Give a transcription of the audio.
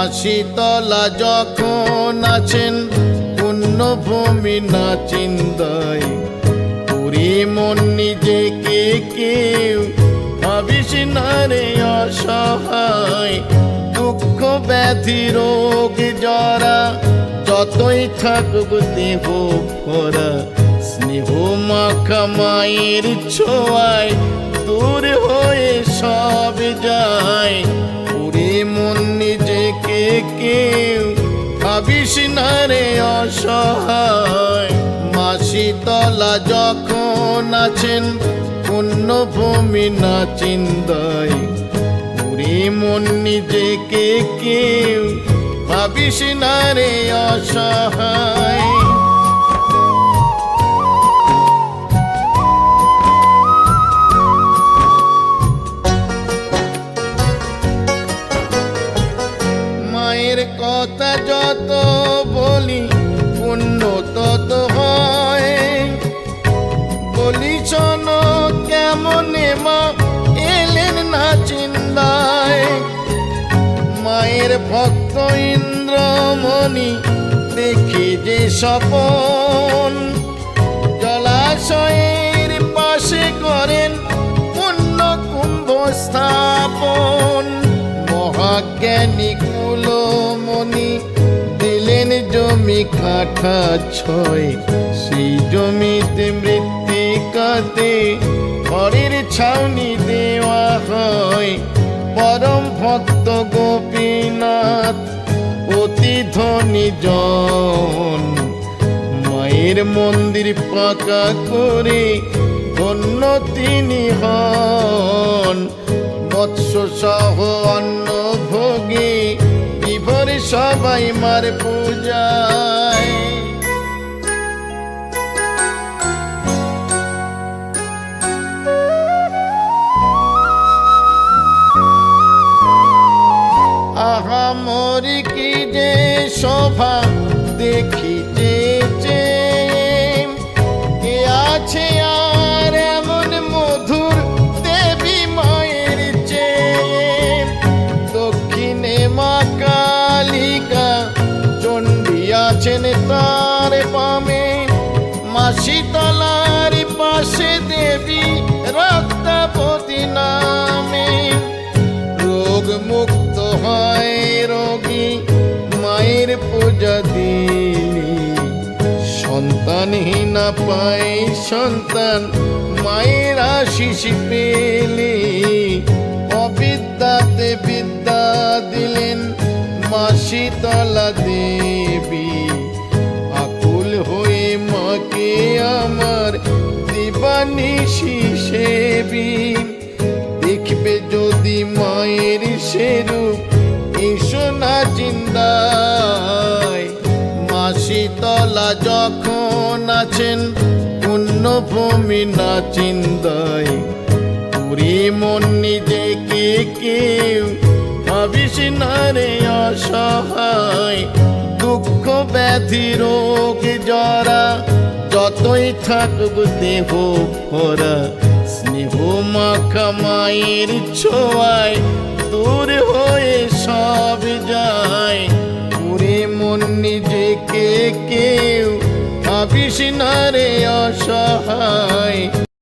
মাসিতলা যখন আছেন পুণ্যভূমি না চিন্তায়, পুরী মন নিজেকে কেউ ভাবিস না রে অসহায়। দুঃখ ব্যাধি রোগ জরা যতই থাকুক দেহ ভরা, স্নেহ মাখা মায়ের ছোঁয়ায় দূর হয়ে সব যায়। পুরী মন নিজেকে কেউ ভাবিস না রে অসহায়। মাসিতলা যখন আছেন পুণ্যভূমি না চিন্তায়, পুরী মন নিজেকে কেউ ভাবিস না রে অসহায়। মায়ের কথা যত বলি পুণ্য তত হয়। বলি শোনো কেমনে মা এলেন না চিন্তায়। মায়ের ভক্ত ইন্দ্রমণি দেখি যে স্বপন, জলাশয়ের পাশে করেন পুণ্য কুম্ভ স্থাপন। মহাজ্ঞানী কুলমণি দিলেন জমি কাঠা ছয়, সেই জমিতে মৃত্তিকাতে ঘরের ছাউনি দেওয়া হয়। পরম ভক্ত গোপীনাথ অতি ধনী জন, মায়ের মন্দির পাকা করে ধন্য তিনি হন। মৎস্য সহ অন্ন ভোগে বিভোর সবাই মার পূজায়। আহা মরি কি যে শোভা দেখিতে কে আছে আর এমন মধুর দেবী মায়ের চেয়ে। দক্ষিণে মা কালিকা চণ্ডী আছেন তার বামে, মাসিতলার পাশে দেবী রক্তাবতী নামে। রোগ মুক্ত হয় রোগী মায়ের পূজা দিলি, সন্তানহীনা পায় সন্তান মায়ের আশিস পেলে। অবিদ্যাতে বিদ্যা দিলেন মাসিতলা দেবী, আকুল হয়ে মাকে আমার দিবানিশি সেবী। দেখবে যদি মায়ের সেরূপ এসো না চিন্তায়। মাসিতলা যখন আছেন পুণ্যভূমি না চিন্তায়, পুরী মন নিজেকে কেউ ভাবিস না রে অসহায়। দুঃখ ব্যাধি রোগ জরা যতই থাকুক দেহ ভরা, স্নেহ মাখা মায়ের ছোঁয়ায় দূর হয়ে সব যায়। পুরী মন নিজেকে কেউ ভাবিস না রে অসহায়।